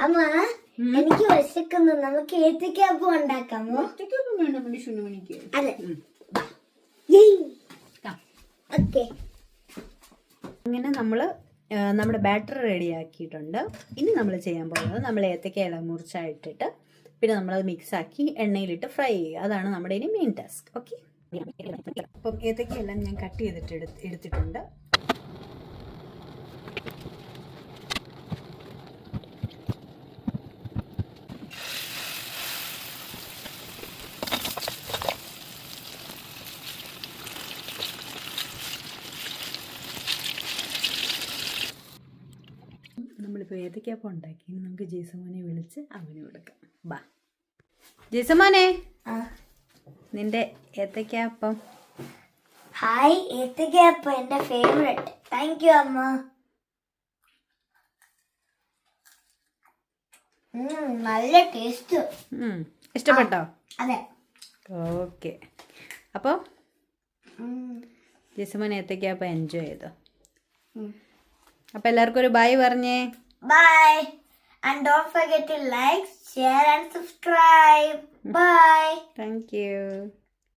അമ്മ എനിക്ക് വിശക്കുന്നു. നമുക്ക് ഏത്തക്കാപ്പം ഉണ്ടാക്കാമോ? ഏത്തക്കാപ്പം വേണം മണിക്ക്. അതെ. ഓക്കെ. അങ്ങനെ നമ്മുടെ ബാറ്റർ റെഡി ആക്കിയിട്ടുണ്ട്. ഇനി നമ്മൾ ചെയ്യാൻ പോകുന്നത് നമ്മൾ ഏത്തക്കയെല്ലാം മുറിച്ചായിട്ടിട്ട് പിന്നെ നമ്മളത് മിക്സാക്കി എണ്ണയിലിട്ട് ഫ്രൈ ചെയ്യുക. അതാണ് നമ്മുടെ ഇനി മെയിൻ ടാസ്ക്. ഓക്കെ. അപ്പം ഏത്തക്കയെല്ലാം ഞാൻ കട്ട് ചെയ്തിട്ട് എടുത്തിട്ടുണ്ട്. നമ്മളിപ്പോൾ ഏത്തക്കാപ്പം ഉണ്ടാക്കി. ഇനി നമുക്ക് ജേസമോനെ വിളിച്ച് അവന് കൊടുക്കാം. ബാ ജേസമോനെ, നിന്റെ ഏത്തക്കാപ്പം. ഹായ്, ഏത്തക്കാപ്പം എന്റെ ഫേവറേറ്റ്. താങ്ക് യു അമ്മ. നല്ല ടേസ്റ്റ്. ഇഷ്ടപ്പെട്ടോ? അതെ. ഓക്കെ. അപ്പോൾ ജേസമോൻ ഏത്തക്കാപ്പം എൻജോയ് ചെയ്തോ? അപ്പോൾ എല്ലാവർക്കും ഒരു ബൈ പറഞ്ഞേ. By. And don't forget to like, share and subscribe. Bye. Thank you.